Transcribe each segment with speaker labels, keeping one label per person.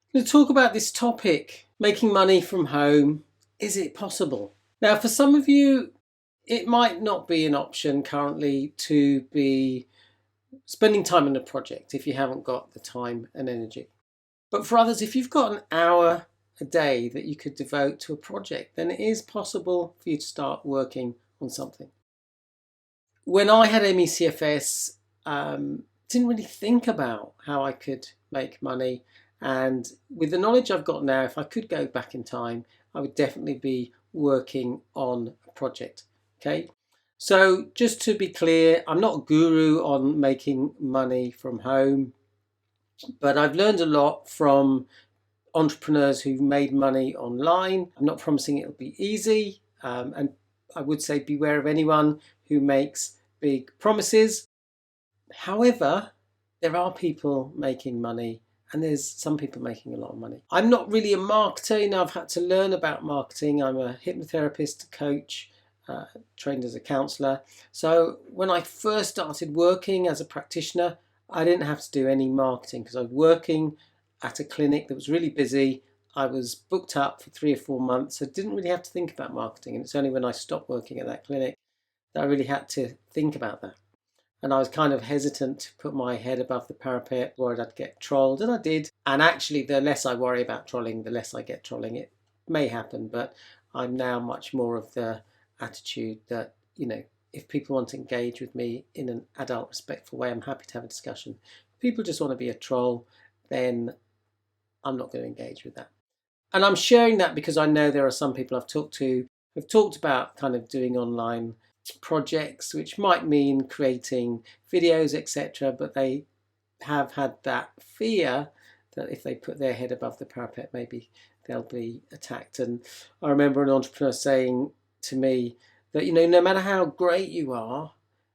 Speaker 1: I'm going to talk about this topic, making money from home. Is it possible? Now, for some of you, it might not be an option currently to be spending time on a project if you haven't got the time and energy. But for others, if you've got an hour a day that you could devote to a project, then it is possible for you to start working on something. When I had mecfs, didn't really think about how I could make money. And with the knowledge I've got now, if I could go back in time, I would definitely be working on a project. Okay. So just to be clear, I'm not a guru on making money from home, but I've learned a lot from entrepreneurs who've made money online. I'm not promising it'll be easy. And I would say beware of anyone who makes big promises. However, there are people making money, and there's some people making a lot of money. I'm not really a marketer. I've had to learn about marketing. I'm a hypnotherapist, coach, trained as a counsellor. So when I first started working as a practitioner, I didn't have to do any marketing because I was working at a clinic that was really busy. I was booked up for 3 or 4 months. I didn't really have to think about marketing. And it's only when I stopped working at that clinic that I really had to think about that. And I was kind of hesitant to put my head above the parapet, worried I'd get trolled, and I did. And actually, the less I worry about trolling, the less I get trolling. It may happen, but I'm now much more of the attitude that, if people want to engage with me in an adult, respectful way, I'm happy to have a discussion. If people just want to be a troll, then I'm not going to engage with that. And I'm sharing that because I know there are some people I've talked to who've talked about kind of doing online projects, which might mean creating videos, etc., but they have had that fear that if they put their head above the parapet, maybe they'll be attacked. And I remember an entrepreneur saying to me that, no matter how great you are,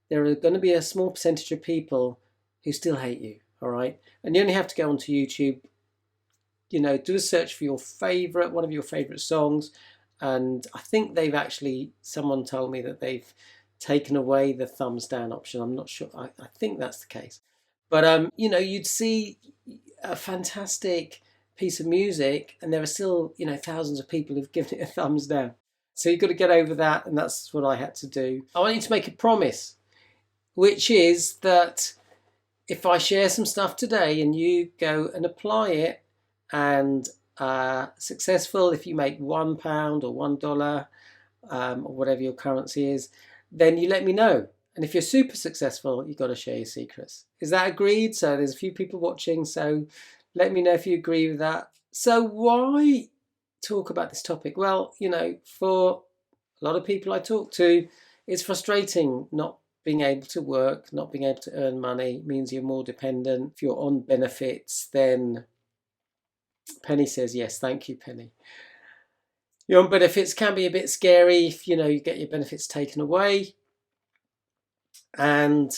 Speaker 1: there are going to be a small percentage of people who still hate you, all right? And you only have to go onto YouTube, do a search for one of your favorite songs. And I think someone told me that they've taken away the thumbs down option. I'm not sure. I think that's the case. But, you'd see a fantastic piece of music and there are still, thousands of people who've given it a thumbs down. So you've got to get over that. And that's what I had to do. I want you to make a promise, which is that if I share some stuff today and you go and apply it, and successful, if you make £1 or $1 or whatever your currency is, then you let me know. And if you're super successful, you've got to share your secrets. Is that agreed? So there's a few people watching, so let me know if you agree with that. So why talk about this topic? Well, for a lot of people I talk to, it's frustrating not being able to work, not being able to earn money. It means you're more dependent. If you're on benefits, then Penny says yes. Thank you, Penny. Your benefits can be a bit scary if you get your benefits taken away. And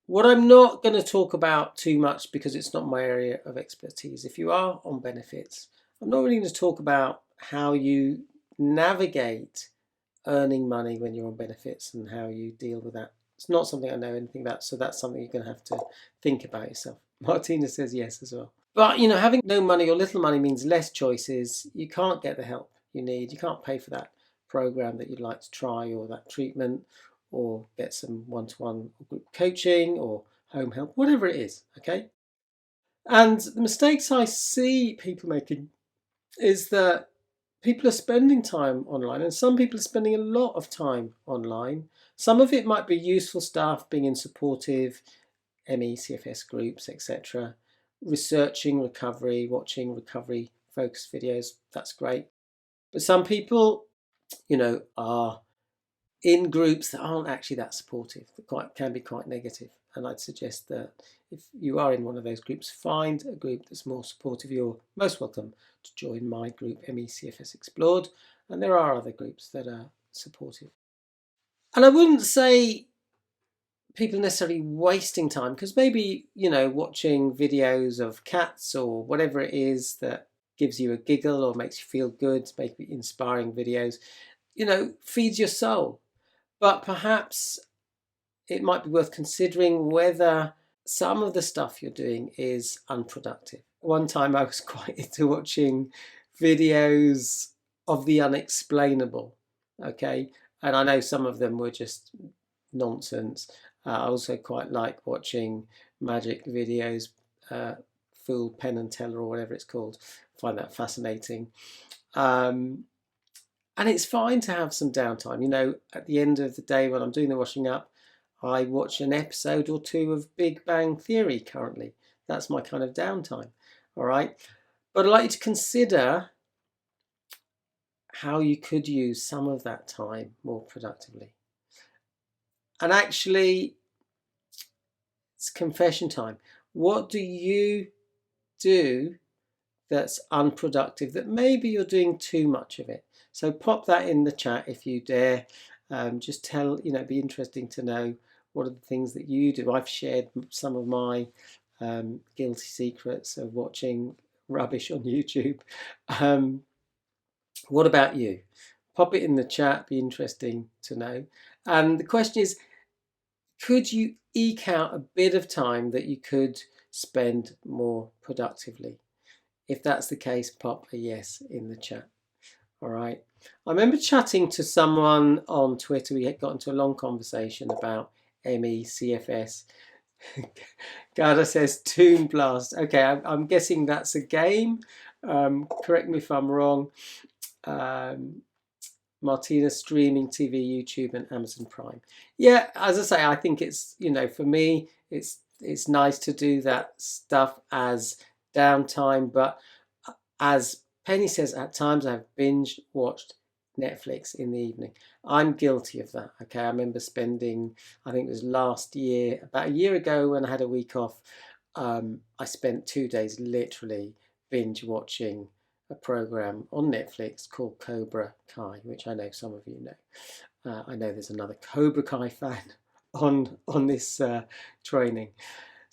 Speaker 1: what I'm not going to talk about too much because it's not my area of expertise. If you are on benefits, I'm not really going to talk about how you navigate earning money when you're on benefits and how you deal with that. It's not something I know anything about, so that's something you're going to have to think about yourself. Martina says yes as well. But, having no money or little money means less choices. You can't get the help you need. You can't pay for that program that you'd like to try or that treatment or get some one-to-one group coaching or home help, whatever it is, okay? And the mistakes I see people making is that people are spending time online, and some people are spending a lot of time online. Some of it might be useful stuff, being in supportive CFS groups, etc., researching recovery, watching recovery focused videos. That's great. But some people, are in groups that aren't actually that supportive, that can be quite negative. And I'd suggest that if you are in one of those groups, find a group that's more supportive. You're most welcome to join my group, mecfs Explored. And there are other groups that are supportive. And I wouldn't say people necessarily wasting time, because maybe, watching videos of cats or whatever it is that gives you a giggle or makes you feel good, maybe inspiring videos, feeds your soul. But perhaps it might be worth considering whether some of the stuff you're doing is unproductive. one time I was quite into watching videos of the unexplainable, okay? And I know some of them were just nonsense. I also quite like watching magic videos, Fool, Penn and Teller, or whatever it's called. I find that fascinating. And it's fine to have some downtime. You know, at the end of the day when I'm doing the washing up, I watch an episode or two of Big Bang Theory currently. That's my kind of downtime. All right. But I'd like you to consider how you could use some of that time more productively. And actually, it's confession time. What do you do that's unproductive, that maybe you're doing too much of it? So pop that in the chat if you dare. Just tell, be interesting to know what are the things that you do. I've shared some of my guilty secrets of watching rubbish on YouTube. What about you? Pop it in the chat, be interesting to know. And the question is, could you eke out a bit of time that you could spend more productively? If that's the case, pop a yes in the chat. All right. I remember chatting to someone on Twitter. We got into a long conversation about mecfs. Garda says Toon Blast. Okay, I'm guessing that's a game. Correct me if I'm wrong. Martina, streaming TV, YouTube, and Amazon Prime. Yeah, as I say, I think it's, for me, it's nice to do that stuff as downtime. But as Penny says, at times I've binge watched Netflix in the evening. I'm guilty of that. Okay, I remember spending, I think it was last year, about a year ago when I had a week off, I spent 2 days literally binge watching a program on Netflix called Cobra Kai, which I know some of you know. I know there's another Cobra Kai fan on this training.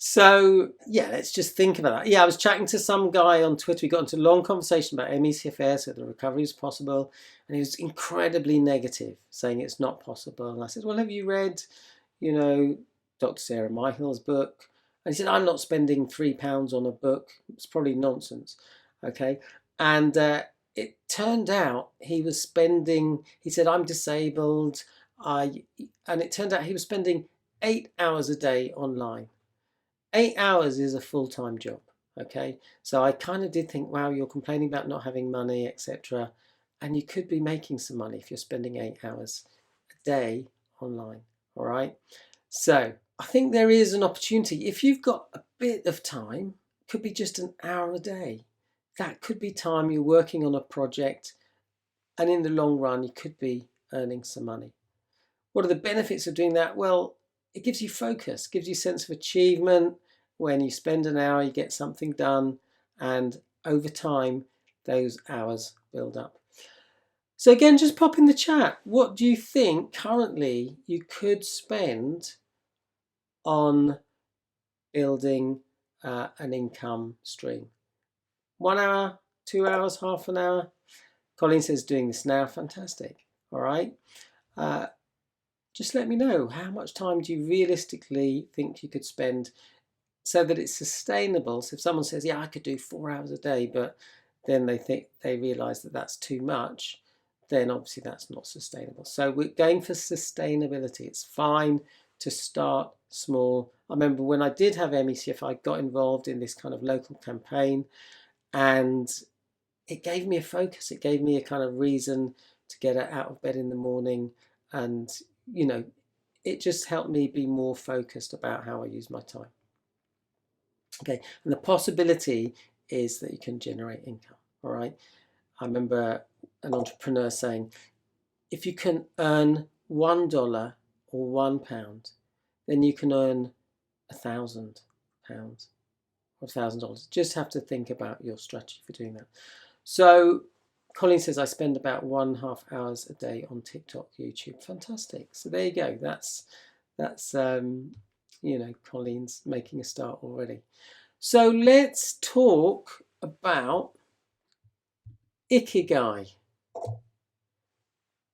Speaker 1: So yeah, let's just think about that. Yeah, I was chatting to some guy on Twitter. We got into a long conversation about mecfs, whether recovery is possible, and he was incredibly negative, saying it's not possible. And I said, well, have you read, Dr. Sarah Myhill's book? And he said, I'm not spending £3 on a book. It's probably nonsense. Okay. And it turned out he was spending, he said, I'm disabled. And it turned out he was spending 8 hours a day online. 8 hours is a full-time job, okay? So I kind of did think, wow, you're complaining about not having money, etc. And you could be making some money if you're spending 8 hours a day online, all right? So I think there is an opportunity. If you've got a bit of time, it could be just an hour a day. That could be time you're working on a project, and in the long run, you could be earning some money. What are the benefits of doing that? Well, it gives you focus, gives you a sense of achievement. When you spend an hour, you get something done, and over time, those hours build up. So again, just pop in the chat. What do you think currently you could spend on building an income stream? 1 hour, 2 hours, half an hour? Colin says doing this now. Fantastic. All right. Just let me know, how much time do you realistically think you could spend so that it's sustainable? So if someone says, yeah, I could do 4 hours a day, but then they realize that that's too much, then obviously that's not sustainable. So we're going for sustainability. It's fine to start small. I remember when I did have MECF, I got involved in this kind of local campaign, and it gave me a focus. It gave me a kind of reason to get out of bed in the morning, and it just helped me be more focused about how I use my time. Okay, and the possibility is that you can generate income, all right? I remember an entrepreneur saying, if you can earn $1 or £1, then you can earn £1,000 or $1,000. Just have to think about your strategy for doing that. So Colin says, I spend about 1.5 hours a day on TikTok, YouTube. Fantastic. So there you go. That's Colin's making a start already. So let's talk about Ikigai.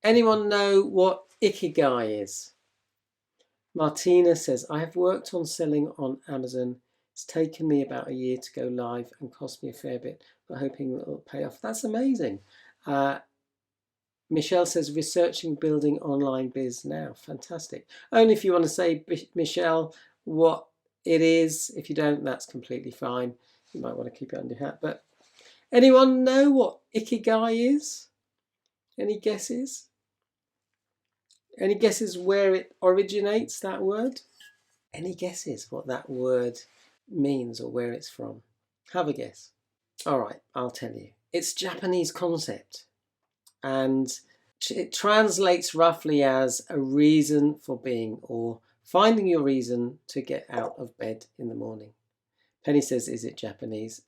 Speaker 1: Anyone know what Ikigai is? Martina says, I have worked on selling on Amazon It's taken me about a year to go live and cost me a fair bit, but hoping it will pay off. That's amazing. Michelle says, researching building online biz now. Fantastic. Only if you want to say, Michelle, what it is. If you don't, that's completely fine. You might want to keep it under your hat. But anyone know what Ikigai is? Any guesses? Any guesses where it originates, that word? Any guesses what that word means or where it's from? Have a guess. All right, I'll tell you. It's a Japanese concept, and it translates roughly as a reason for being, or finding your reason to get out of bed in the morning. Penny says, is it Japanese?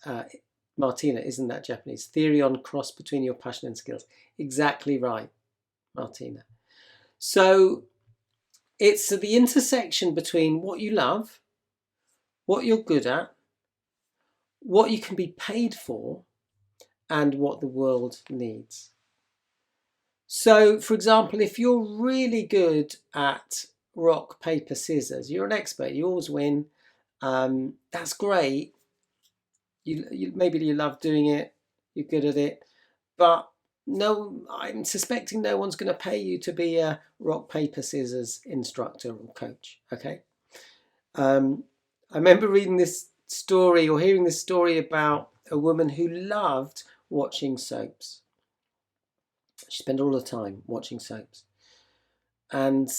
Speaker 1: Martina, isn't that Japanese? Theory on cross between your passion and skills. Exactly right, Martina. So it's the intersection between what you love, what you're good at, what you can be paid for, and what the world needs. So, for example, if you're really good at rock, paper, scissors, you're an expert, you always win. That's great. You maybe you love doing it, you're good at it, but no, I'm suspecting no one's going to pay you to be a rock, paper, scissors instructor or coach. Okay. I remember reading this story or hearing this story about a woman who loved watching soaps. She spent all the time watching soaps. And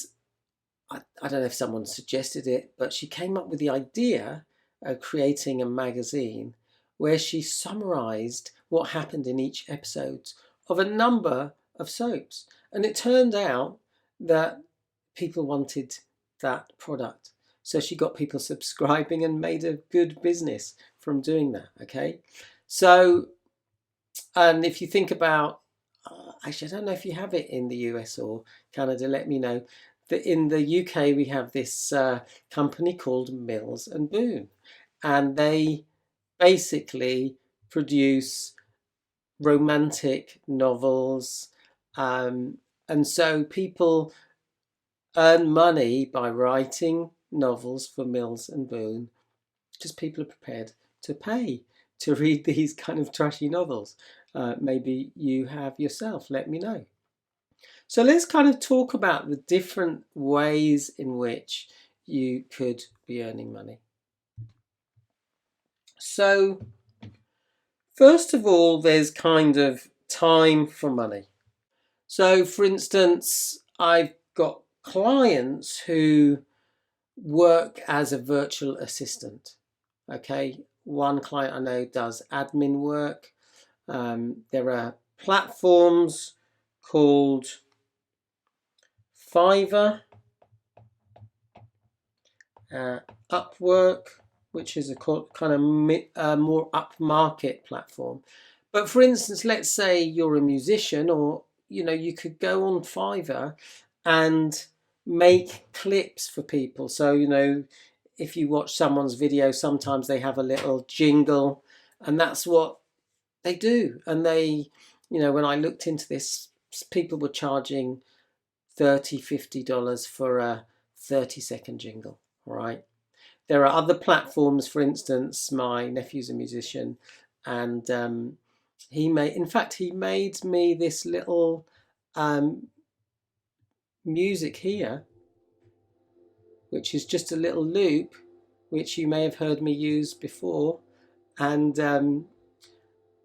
Speaker 1: I don't know if someone suggested it, but she came up with the idea of creating a magazine where she summarised what happened in each episode of a number of soaps. And it turned out that people wanted that product. So she got people subscribing and made a good business from doing that, okay? So, and if you think about, actually, I don't know if you have it in the US or Canada, let me know. That in the UK, we have this company called Mills and Boon, and they basically produce romantic novels. And so people earn money by writing novels for Mills and Boon because people are prepared to pay to read these kind of trashy novels. Maybe you have yourself, let me know. So let's kind of talk about the different ways in which you could be earning money. So first of all, there's kind of time for money. So for instance, I've got clients who work as a virtual assistant. Okay, one client I know does admin work. There are platforms called Fiverr, Upwork, which is a kind of more upmarket platform. But for instance, let's say you're a musician, or you could go on Fiverr and make clips for people. So if you watch someone's video, sometimes they have a little jingle, and that's what they do. And they, when I looked into this, people were charging $30-50 for a 30-second jingle. All right. There are other platforms. For instance, my nephew's a musician, and he made me this little music here, which is just a little loop, which you may have heard me use before. And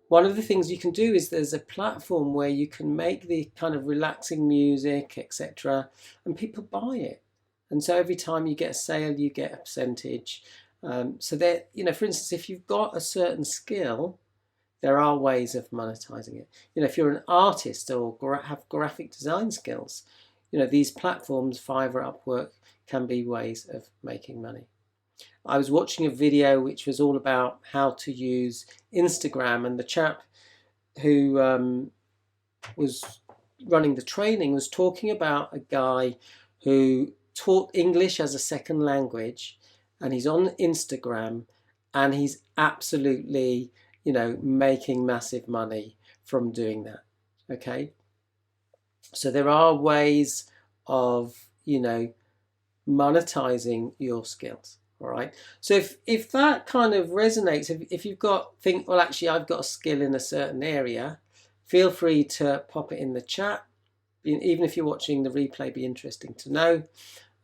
Speaker 1: one of the things you can do is there's a platform where you can make the kind of relaxing music, etc., and people buy it. And so every time you get a sale, you get a percentage. So that, for instance, if you've got a certain skill, there are ways of monetizing it. If you're an artist or have graphic design skills, these platforms, Fiverr, Upwork, can be ways of making money. I was watching a video which was all about how to use Instagram, and the chap who was running the training was talking about a guy who taught English as a second language, and he's on Instagram, and he's absolutely, making massive money from doing that. Okay. So there are ways of, monetizing your skills. All right. So if that kind of resonates, if you've think, well, actually, I've got a skill in a certain area, feel free to pop it in the chat. Even if you're watching the replay, be interesting to know.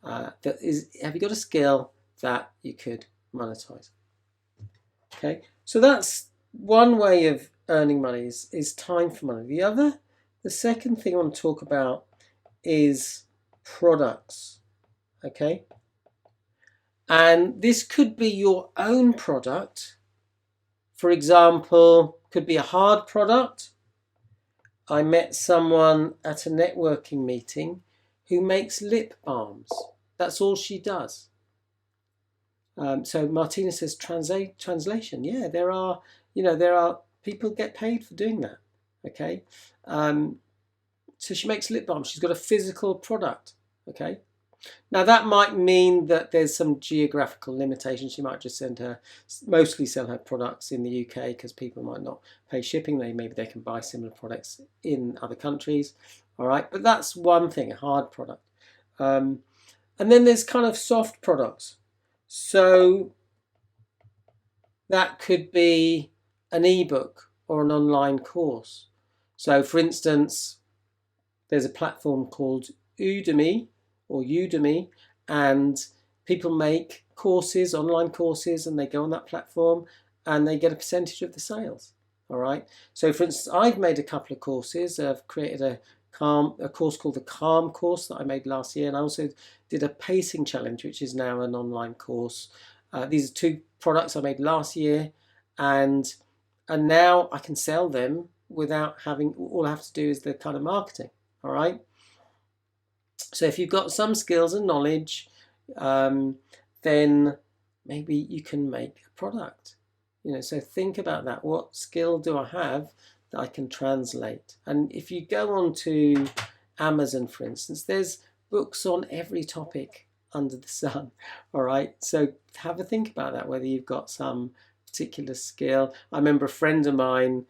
Speaker 1: Have you got a skill that you could monetize? Okay. So that's one way of earning money is time for money. The second thing I want to talk about is products. Okay. And this could be your own product. For example, could be a hard product. I met someone at a networking meeting who makes lip balms. That's all she does. So Martina says translation. Yeah, there are people get paid for doing that. Okay. So she makes lip balms. She's got a physical product. Okay. Now that might mean that there's some geographical limitations. She might just mostly sell her products in the UK because people might not pay shipping. Maybe they can buy similar products in other countries. All right, but that's one thing, a hard product. And then there's kind of soft products. So that could be an ebook or an online course. So for instance, there's a platform called Udemy, and people make courses, online courses, and they go on that platform and they get a percentage of the sales. All right. So for instance, I've made a couple of courses. I've created a course called the Calm course that I made last year, and I also did a pacing challenge, which is now an online course. These are two products I made last year, and now I can sell them without having, all I have to do is the kind of marketing. All right. So if you've got some skills and knowledge, then maybe you can make a product. So think about that. What skill do I have that I can translate? And if you go on to Amazon, for instance, there's books on every topic under the sun. All right. So have a think about that, whether you've got some particular skill. I remember a friend of mine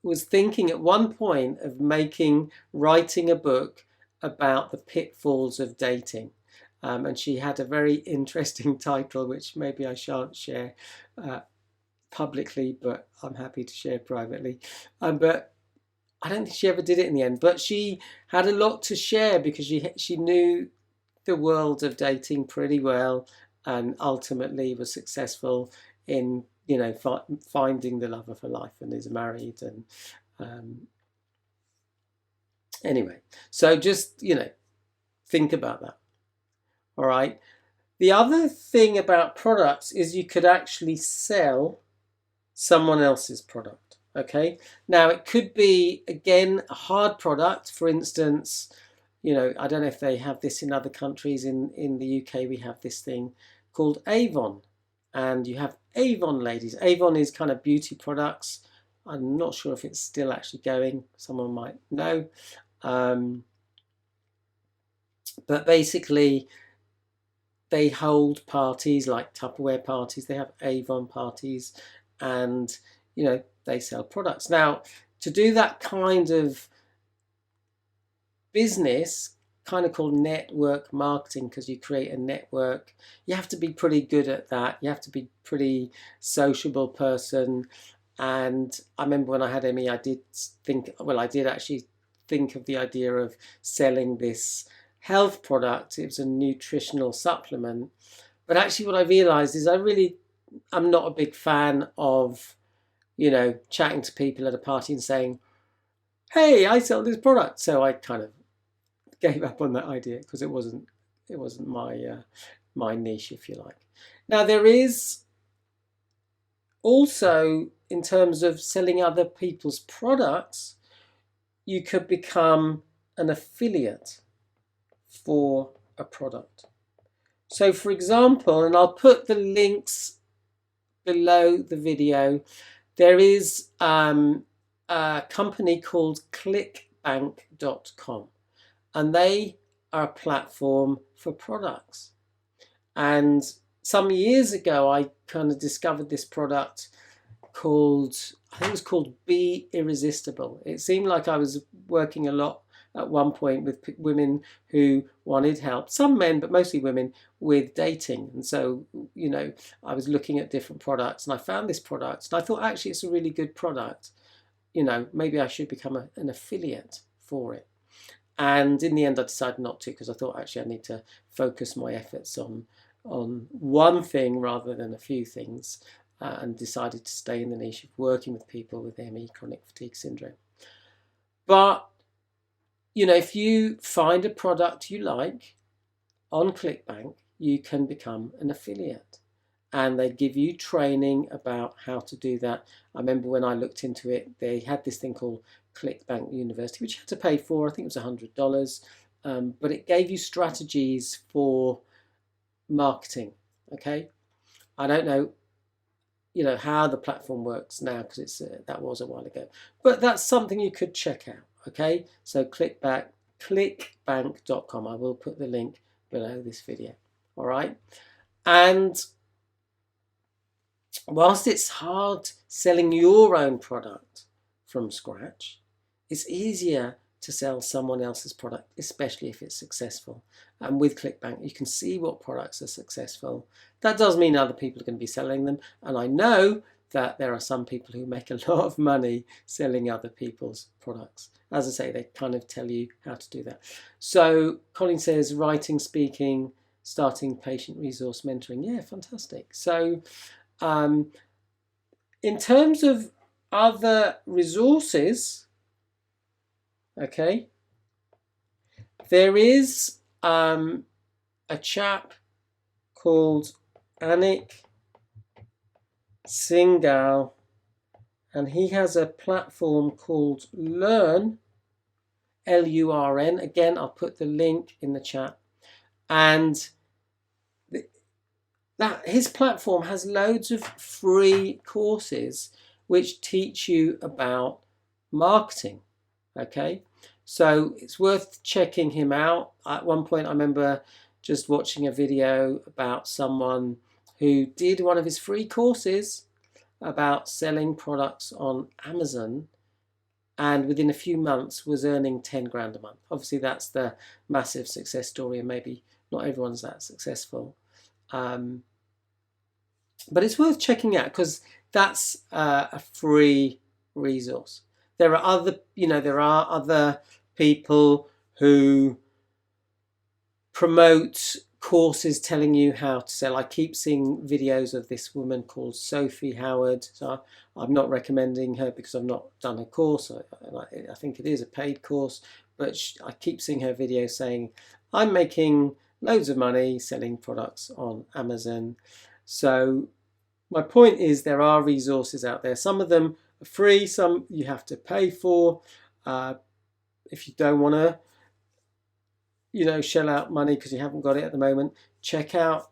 Speaker 1: was thinking at one point of writing a book about the pitfalls of dating. And she had a very interesting title, which maybe I shan't share publicly, but I'm happy to share privately. But I don't think she ever did it in the end. But she had a lot to share because she knew the world of dating pretty well, and ultimately was successful in finding the love of her life, and is married. And anyway, so just think about that. All right. The other thing about products is you could actually sell someone else's product. Okay. Now it could be, again, a hard product. For instance, I don't know if they have this in other countries. In the UK, we have this thing called Avon. And you have Avon ladies. Avon is kind of beauty products. I'm not sure if it's still actually going. Someone might know. But basically, they hold parties like Tupperware parties. They have Avon parties, and they sell products. Now, to do that kind of business, kind of called network marketing, because you create a network, you have to be pretty good at that. You have to be pretty sociable person. And I remember when I had ME, I did actually think of the idea of selling this health product. It was a nutritional supplement. But actually what I realized is I'm not a big fan of, chatting to people at a party and saying, hey, I sell this product. So I kind of gave up on that idea because it wasn't my niche, if you like. Now there is also, in terms of selling other people's products, you could become an affiliate for a product. So for example, and I'll put the links below the video, there is a company called clickbank.com, and they are a platform for products. And some years ago, I kind of discovered this product I think it was called Be Irresistible. It seemed like I was working a lot at one point with women who wanted help, some men, but mostly women, with dating. And so, you know, I was looking at different products and I found this product and I thought, actually, it's a really good product. You know, maybe I should become an affiliate for it. And in the end, I decided not to, because I thought, actually, I need to focus my efforts on one thing rather than a few things, and decided to stay in the niche of working with people with ME, chronic fatigue syndrome. But, you know, if you find a product you like on ClickBank, you can become an affiliate. And they give you training about how to do that. I remember when I looked into it, they had this thing called ClickBank University, which you had to pay for. I think it was $100. But it gave you strategies for marketing. Okay, I don't know, you know, how the platform works now, because it's that was a while ago. But that's something you could check out. Okay, so clickbank.com. I will put the link below this video. All right, and whilst it's hard selling your own product from scratch, it's easier to sell someone else's product, especially if it's successful. And with ClickBank, you can see what products are successful. That does mean other people are going to be selling them. And I know that there are some people who make a lot of money selling other people's products. As I say, they kind of tell you how to do that. So Colin says, writing, speaking, starting patient resource mentoring. Yeah, fantastic. So in terms of other resources, okay, there is a chap called Anik Singhal, and he has a platform called Learn, L-U-R-N. Again, I'll put the link in the chat. And his platform has loads of free courses which teach you about marketing. Okay, so it's worth checking him out. At one point, I remember just watching a video about someone who did one of his free courses about selling products on Amazon, and within a few months was earning 10 grand a month. Obviously, that's the massive success story, and maybe not everyone's that successful. But it's worth checking out, because that's a free resource. There are other people who promote courses telling you how to sell. I keep seeing videos of this woman called Sophie Howard. So I'm not recommending her because I've not done a course. I think it is a paid course, but I keep seeing her videos saying, I'm making loads of money selling products on Amazon. So my point is, there are resources out there. Some of them are free, some you have to pay for. If you don't want to, shell out money because you haven't got it at the moment, check out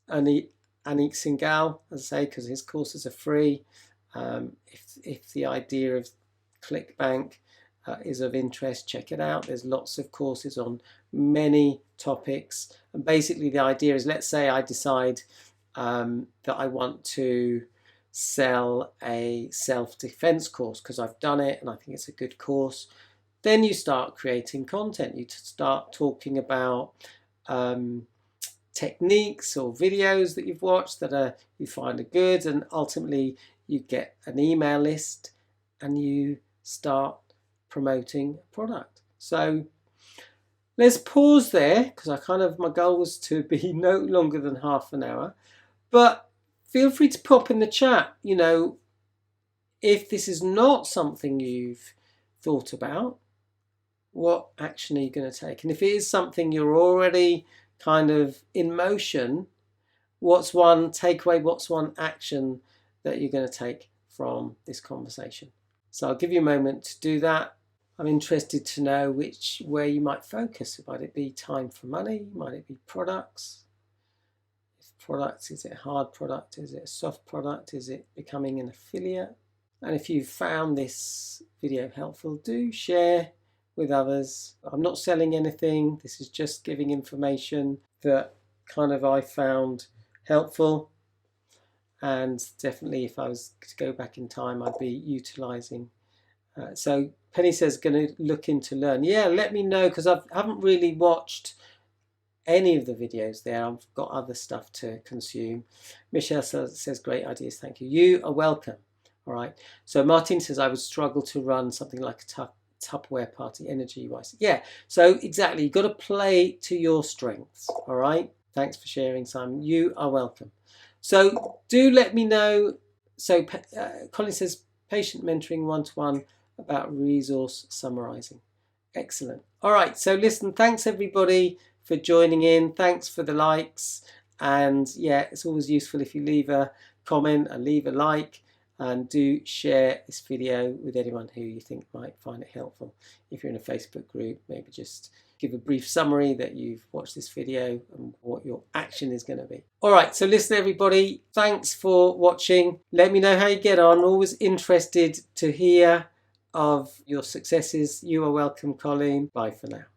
Speaker 1: Anik Singhal, as I say, because his courses are free. If the idea of ClickBank is of interest, check it out. There's lots of courses on many topics. And basically the idea is, let's say I decide that I want to sell a self-defense course because I've done it and I think it's a good course. Then you start creating content. You start talking about techniques or videos that you've watched that you find are good, and ultimately you get an email list and you start promoting a product. So let's pause there, because my goal was to be no longer than half an hour. But feel free to pop in the chat, if this is not something you've thought about, what action are you going to take? And if it is something you're already kind of in motion, what's one takeaway, what's one action that you're going to take from this conversation? So I'll give you a moment to do that. I'm interested to know where you might focus. Might it be time for money? Might it be products? If products, is it a hard product? Is it a soft product? Is it becoming an affiliate? And if you've found this video helpful, do share with others. I'm not selling anything. This is just giving information that I found helpful. And definitely, if I was to go back in time, I'd be utilising So Penny says, going to look into Learn. Yeah, let me know, because I haven't really watched any of the videos there. I've got other stuff to consume. Michelle says great ideas, thank you. You are welcome. All right. So Martin says, I would struggle to run something like a Tupperware party energy-wise. Yeah, so exactly. You've got to play to your strengths. All right. Thanks for sharing, Simon. You are welcome. So do let me know. So Colin says, patient mentoring one-to-one about resource summarizing. Excellent. All right. So listen, thanks everybody for joining in. Thanks for the likes. And yeah, it's always useful if you leave a comment and leave a like, and do share this video with anyone who you think might find it helpful. If you're in a Facebook group, maybe just give a brief summary that you've watched this video and what your action is going to be. All right, so listen everybody, thanks for watching. Let me know how you get on. Always interested to hear of your successes. You are welcome, Colleen. Bye for now.